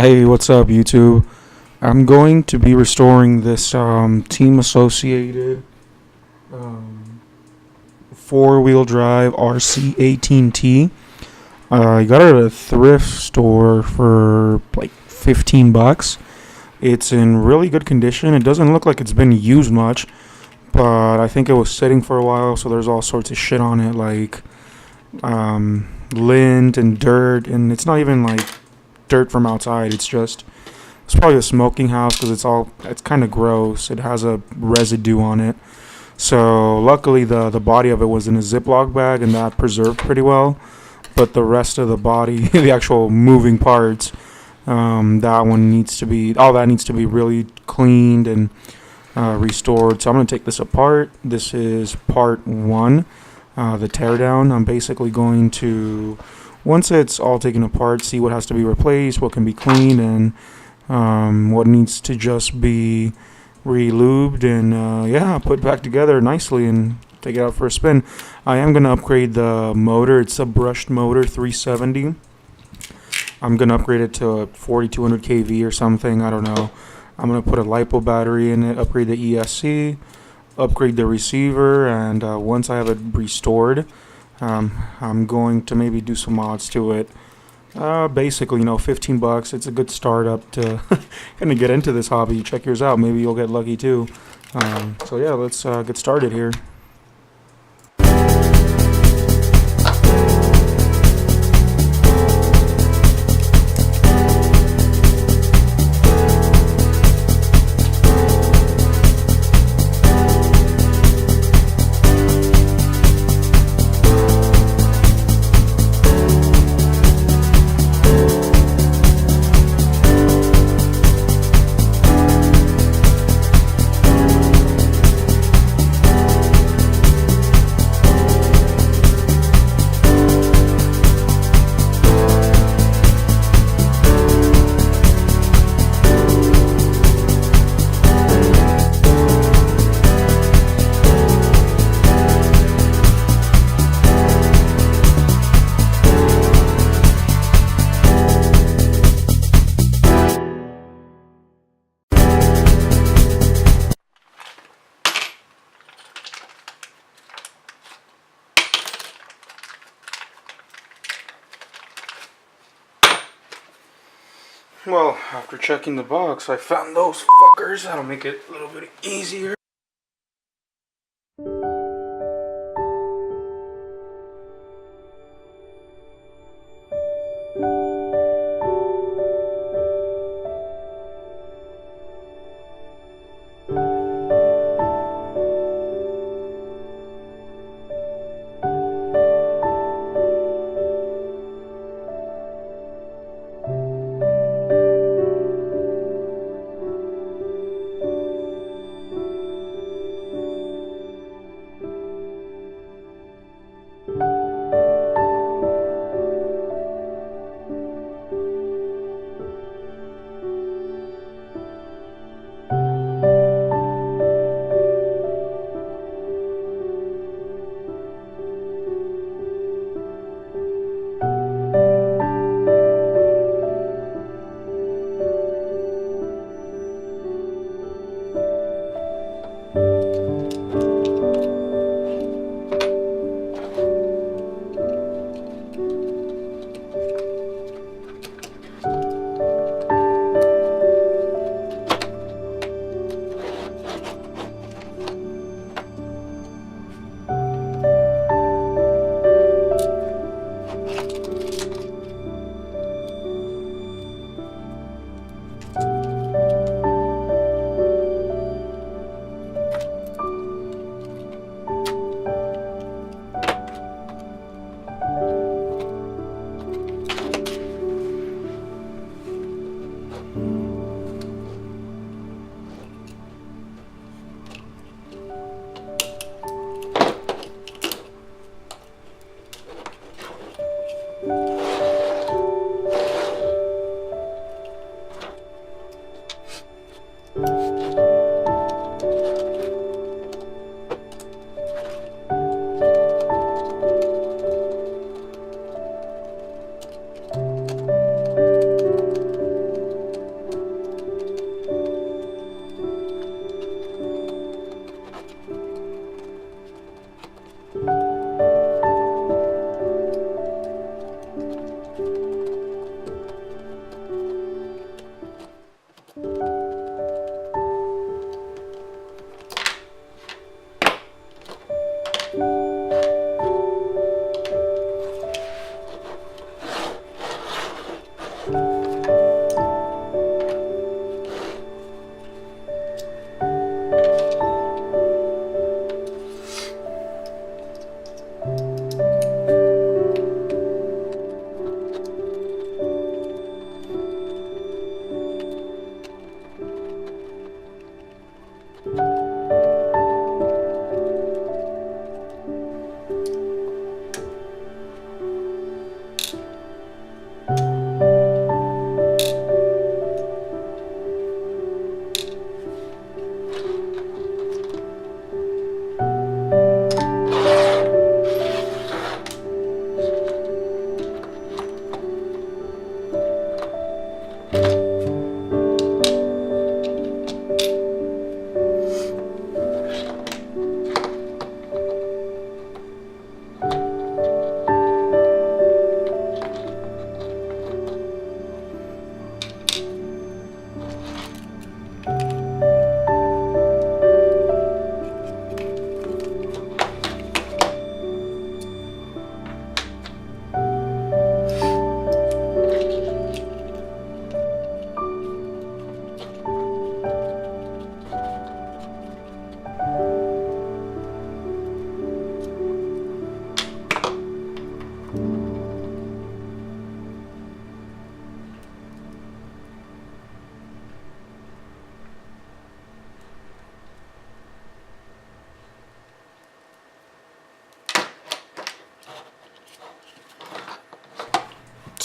Hey, what's up, YouTube? I'm going to be restoring this team associated um, four-wheel drive RC18T. I got it at a thrift store for like 15 bucks. It's in really good condition. It doesn't look like it's been used much, but I think it was sitting for a while, so there's all sorts of shit on it, like lint and dirt, and it's not even like dirt from outside. It's probably a smoking house because it's kind of gross. It has a residue on it. So luckily the body of it was in a Ziploc bag and that preserved pretty well. But the rest of the body, the actual moving parts, all that needs to be really cleaned and restored. So I'm gonna take this apart. This is part one, the teardown. I'm basically going to, once it's all taken apart, see what has to be replaced, what can be cleaned, and what needs to just be re-lubed and put back together nicely and take it out for a spin. I am going to upgrade the motor. It's a brushed motor, 370. I'm going to upgrade it to 4200 kV or something. I don't know. I'm going to put a LiPo battery in it, upgrade the ESC, upgrade the receiver, and once I have it restored, I'm going to maybe do some mods to it. Basically, 15 bucks. It's a good start up to kind of get into this hobby. Check yours out. Maybe you'll get lucky too. So yeah, let's get started here. Well, after checking the box, I found those fuckers. That'll make it a little bit easier.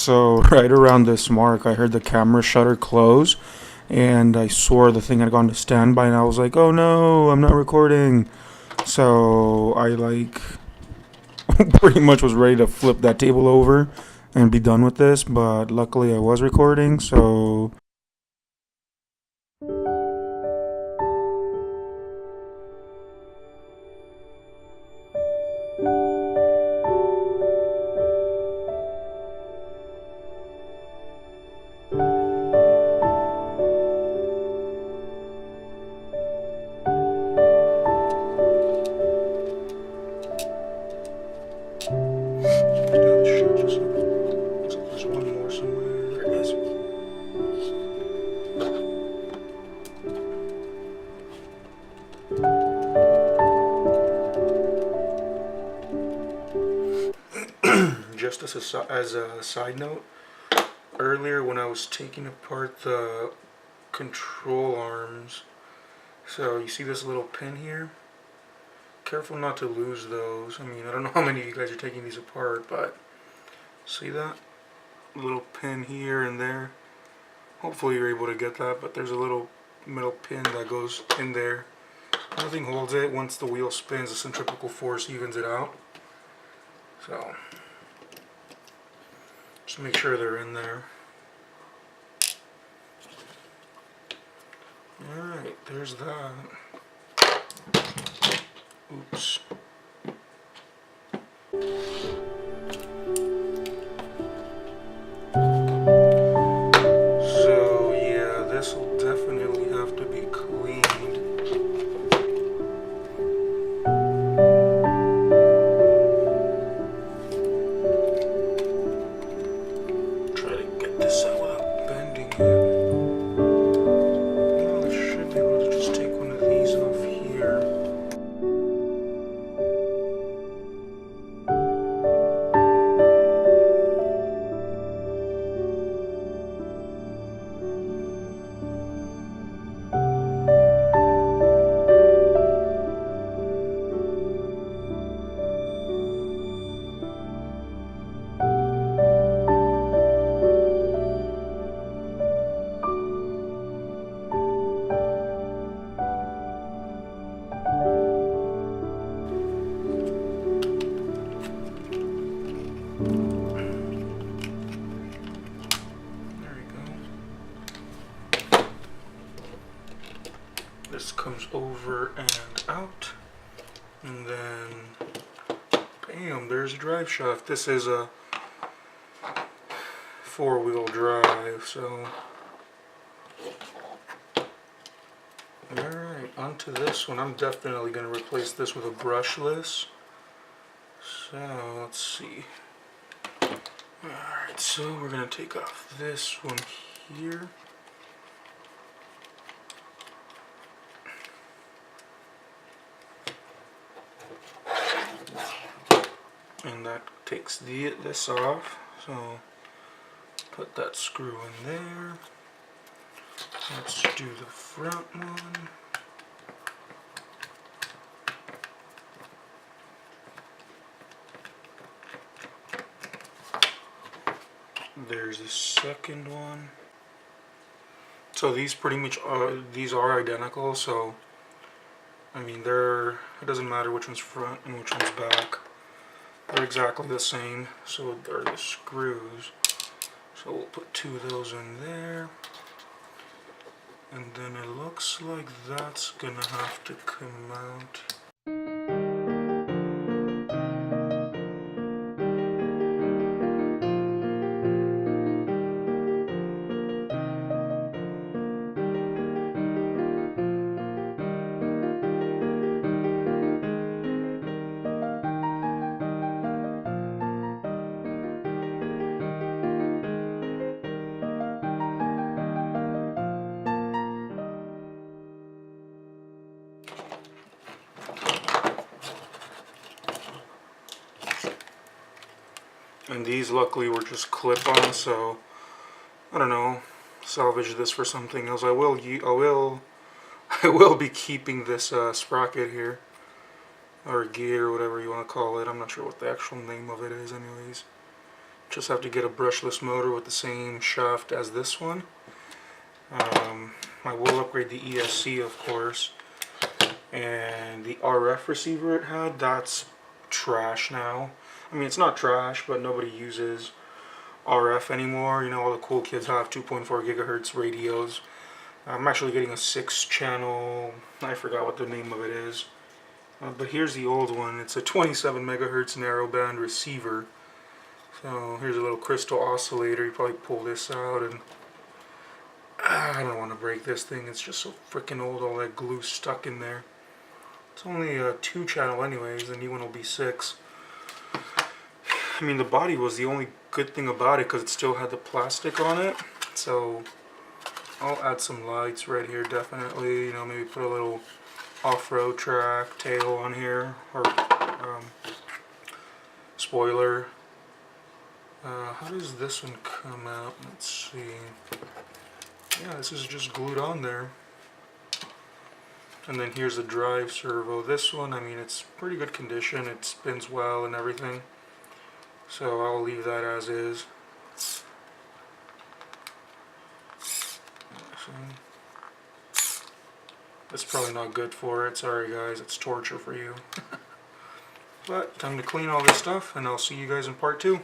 So right around this mark, I heard the camera shutter close, and I swore the thing had gone to standby, and I was like, "Oh no, I'm not recording." So I like pretty much was ready to flip that table over and be done with this, but luckily I was recording, so there's one more somewhere. There it is. Just as a side note, earlier when I was taking apart the control arms, so you see this little pin here? Careful not to lose those. I mean, I don't know how many of you guys are taking these apart, but see that? Little pin here and there. Hopefully you're able to get that, but there's a little metal pin that goes in there. Nothing holds it. Once the wheel spins, the centrifugal force evens it out. So just make sure they're in there. Alright, there's that. Oops. So yeah, this will definitely have to be cleaned. Try to get this out without bending it. Well, I should be able to just take one of these off here. This comes over and out, and then bam, there's a drive shaft. This is a 4-wheel drive, so alright, onto this one. I'm definitely going to replace this with a brushless. So let's see. Alright, so we're going to take off this one here. And that takes this off, so put that screw in there. Let's do the front one. There's the second one. So these pretty much are identical, so I mean it doesn't matter which one's front and which one's back. They're exactly the same, so they're the screws. So we'll put 2 of those in there. And then it looks like that's gonna have to come out. And these luckily were just clip-on, so I don't know, salvage this for something else. I will be keeping this sprocket here, or gear, whatever you want to call it. I'm not sure what the actual name of it is anyways. Just have to get a brushless motor with the same shaft as this one. I will upgrade the ESC, of course. And the RF receiver it had, that's trash now. I mean, it's not trash, but nobody uses RF anymore. You know, all the cool kids have 2.4 gigahertz radios. I'm actually getting a 6-channel, I forgot what the name of it is. But here's the old one. It's a 27 megahertz narrowband receiver. So here's a little crystal oscillator. You probably pull this out, and I don't want to break this thing. It's just so freaking old, all that glue stuck in there. It's only a 2-channel anyways, the new one will be 6. I mean, the body was the only good thing about it because it still had the plastic on it. So I'll add some lights right here, definitely. You know, maybe put a little off-road track tail on here, or spoiler. How does this one come out? Let's see. Yeah, this is just glued on there. And then here's the drive servo. This one, I mean, it's pretty good condition. It spins well and everything. So I'll leave that as is. That's probably not good for it. Sorry guys, it's torture for you. But time to clean all this stuff, and I'll see you guys in part 2.